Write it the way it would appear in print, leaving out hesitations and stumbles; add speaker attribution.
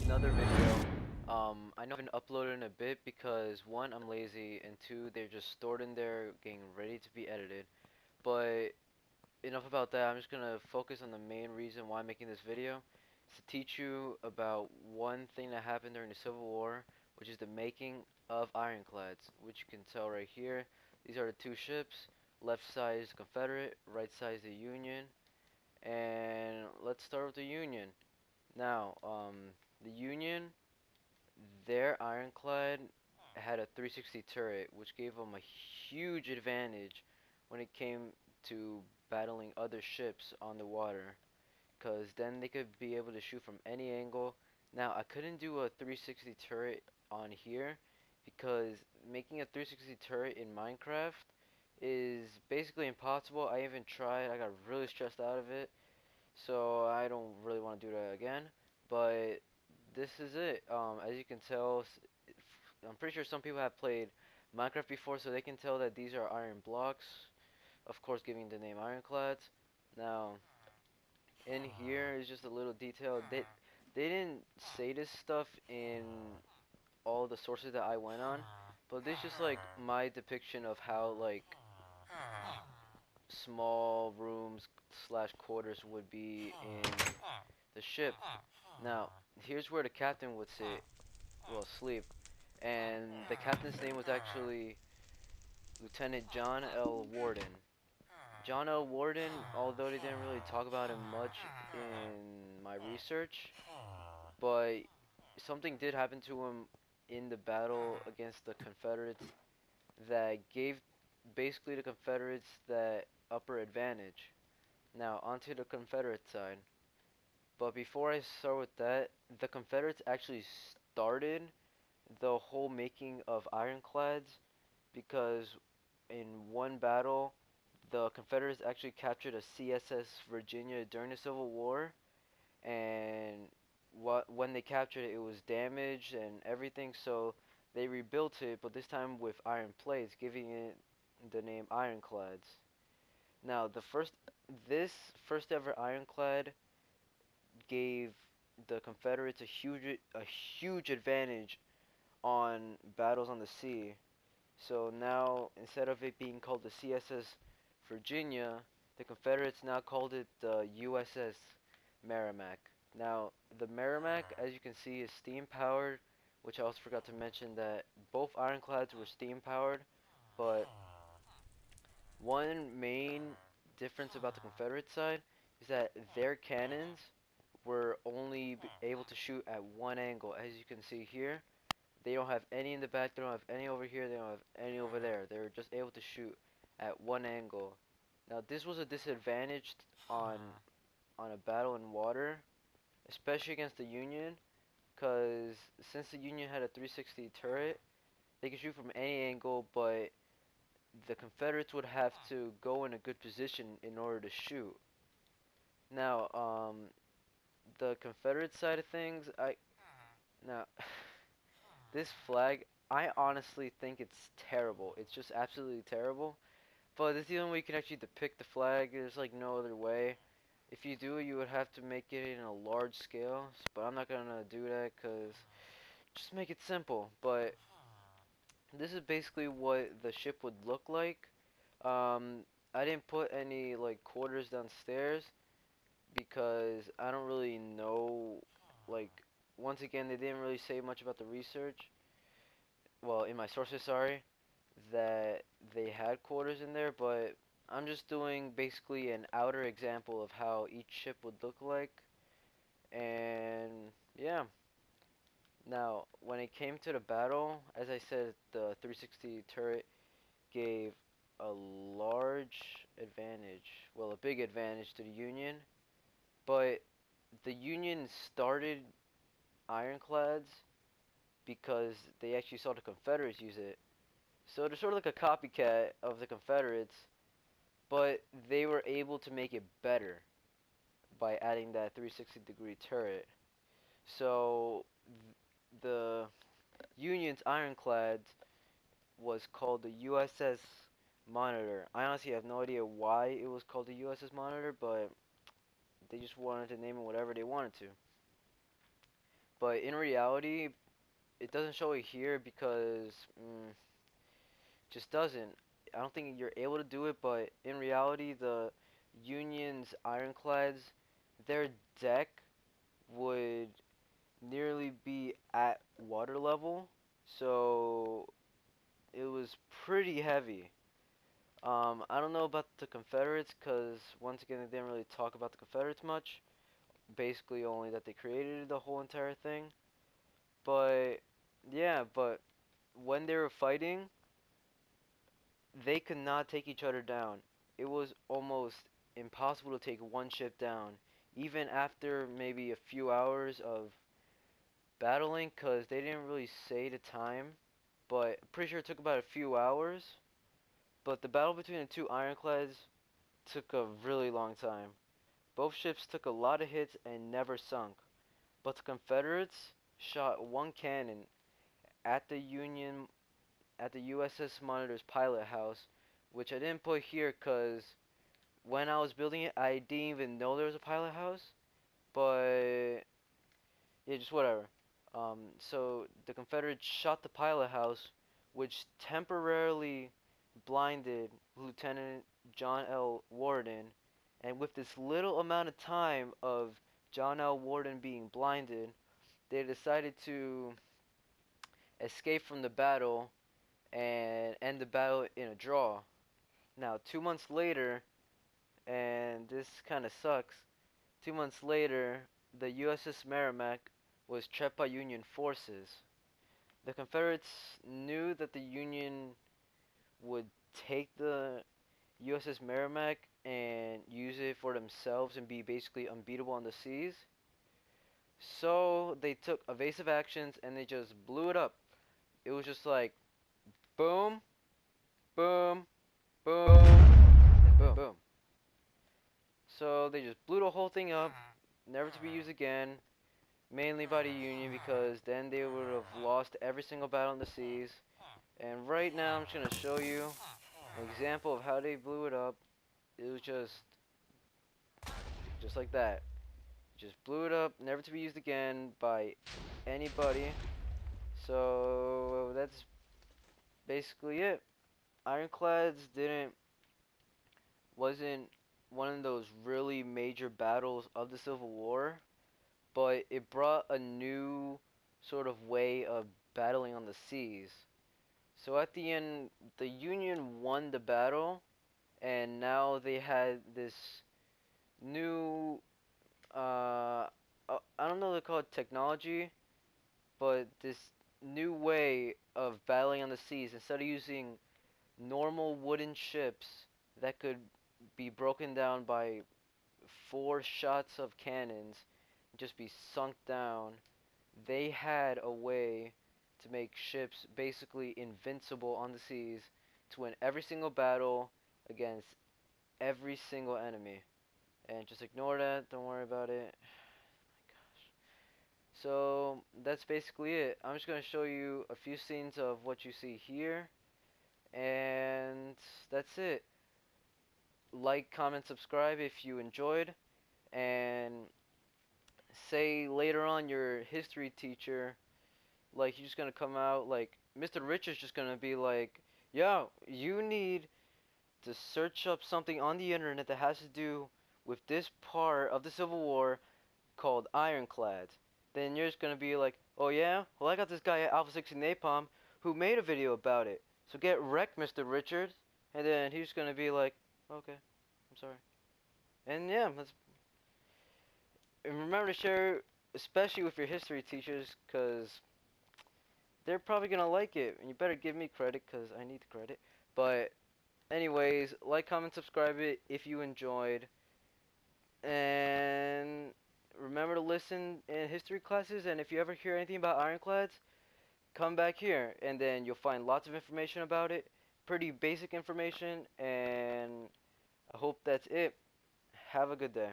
Speaker 1: another video. I know I haven't uploaded in a bit because one, I'm lazy, and two, they're just stored in there getting ready to be edited. But enough about that. I'm just gonna focus on the main reason why I'm making this video. It's to teach you about one thing that happened during the Civil War, which is the making of ironclads, which you can tell right here. These are the two ships. Left side is the Confederate, right side is the Union. And let's start with the Union. Now, the Union, their ironclad had a 360 turret, which gave them a huge advantage when it came to battling other ships on the water, because then they could be able to shoot from any angle. Now, I couldn't do a 360 turret on here because making a 360 turret in Minecraft is basically impossible. I even tried, I got really stressed out of it, so I don't really want to do that again. But this is it. As you can tell, I'm pretty sure some people have played Minecraft before, so they can tell that these are iron blocks. Of course, giving the name Ironclads. Now, in here is just a little detail. They didn't say this stuff in all the sources that I went on, but this is just like my depiction of how like small rooms slash quarters would be in the ship. Now, here's where the captain would sit, well, sleep, and the captain's name was actually Lieutenant John L. Warden. John L. Warden, although they didn't really talk about him much in my research, but something did happen to him in the battle against the Confederates that gave basically the Confederates that upper advantage. Now, onto the Confederate side. But before I start with that, the Confederates actually started the whole making of ironclads because in one battle, the Confederates actually captured a CSS Virginia during the Civil War, and when they captured it, it was damaged and everything, so they rebuilt it, but this time with iron plates, giving it the name Ironclads. Now, this first ever ironclad gave the Confederates a huge advantage on battles on the sea. So now, instead of it being called the CSS Virginia, the Confederates now called it the USS Merrimack. Now, the Merrimack, as you can see, is steam powered, which I also forgot to mention that both ironclads were steam powered, but one main difference about the Confederate side is that their cannons were only able to shoot at one angle. As you can see here, they don't have any in the back, they don't have any over here, they don't have any over there. They're just able to shoot at one angle. Now this was a disadvantage on a battle in water, especially against the Union, because since the Union had a 360 turret, they could shoot from any angle, but the Confederates would have to go in a good position in order to shoot. Now, the Confederate side of things, now this flag, I honestly think it's terrible. It's just absolutely terrible. But it's the only way you can actually depict the flag. There's like no other way. If you do, you would have to make it in a large scale. But I'm not gonna do that because just make it simple. But this is basically what the ship would look like. I didn't put any like quarters downstairs because I don't really know. Like, once again, they didn't really say much about the research. Well, in my sources, sorry, that they had quarters in there, but I'm just doing basically an outer example of how each ship would look like. And yeah, now when it came to the battle, as I said, the 360 turret gave a large advantage, well, a big advantage to the Union, but the Union started ironclads because they actually saw the Confederates use it. So they're sort of like a copycat of the Confederates, but they were able to make it better by adding that 360-degree turret. So the Union's ironclad was called the USS Monitor. I honestly have no idea why it was called the USS Monitor, but they just wanted to name it whatever they wanted to. but in reality, it doesn't show it here because just doesn't. I don't think you're able to do it, but in reality, the Union's ironclads, their deck would nearly be at water level, so it was pretty heavy. I don't know about the Confederates because once again they didn't really talk about the Confederates much. Basically, only that they created the whole entire thing. But yeah, but when they were fighting, they could not take each other down. It was almost impossible to take one ship down, even after maybe a few hours of battling, because they didn't really say the time, but I'm pretty sure it took about a few hours. But the battle between the two ironclads took a really long time. Both ships took a lot of hits and never sunk, but the Confederates shot one cannon at the Union at the USS Monitor's pilot house, which I didn't put here because when I was building it, I didn't even know there was a pilot house. But yeah, just whatever. So the Confederates shot the pilot house, which temporarily blinded Lieutenant John L. Worden. And with this little amount of time of John L. Worden being blinded, they decided to escape from the battle and end the battle in a draw. Now, 2 months later, and this kind of sucks, 2 months later, the USS Merrimack was trapped by Union forces. The Confederates knew that the Union would take the USS Merrimack and use it for themselves and be basically unbeatable on the seas. So they took evasive actions and they just blew it up. It was just like boom, boom, boom, and boom, boom. So they just blew the whole thing up, never to be used again, mainly by the Union because then they would have lost every single battle in the seas. And right now I'm just going to show you an example of how they blew it up. It was just like that. Just blew it up, never to be used again by anybody. So that's basically it. Ironclads wasn't one of those really major battles of the Civil War, but it brought a new sort of way of battling on the seas. So at the end, the Union won the battle, and now they had this new, I don't know what they call it technology, but this new way of battling on the seas. Instead of using normal wooden ships that could be broken down by 4 shots of cannons and just be sunk down, they had a way to make ships basically invincible on the seas to win every single battle against every single enemy. And just ignore that, don't worry about it. So that's basically it. I'm just going to show you a few scenes of what you see here, and that's it. Like, comment, subscribe if you enjoyed, and say later on your history teacher, like, he's just going to come out, like, Mr. Richard's just going to be like, yo, you need to search up something on the internet that has to do with this part of the Civil War called Ironclads. Then you're just gonna be like, oh yeah? Well, I got this guy at Alpha 60 Napalm who made a video about it. So get wrecked, Mr. Richards. And then he's just gonna be like, okay, I'm sorry. And yeah, and remember to share, especially with your history teachers, because they're probably gonna like it. And you better give me credit, because I need the credit. But anyways, like, comment, subscribe it if you enjoyed. And remember to listen in history classes, and if you ever hear anything about ironclads, come back here, and then you'll find lots of information about it, pretty basic information, and I hope that's it. Have a good day.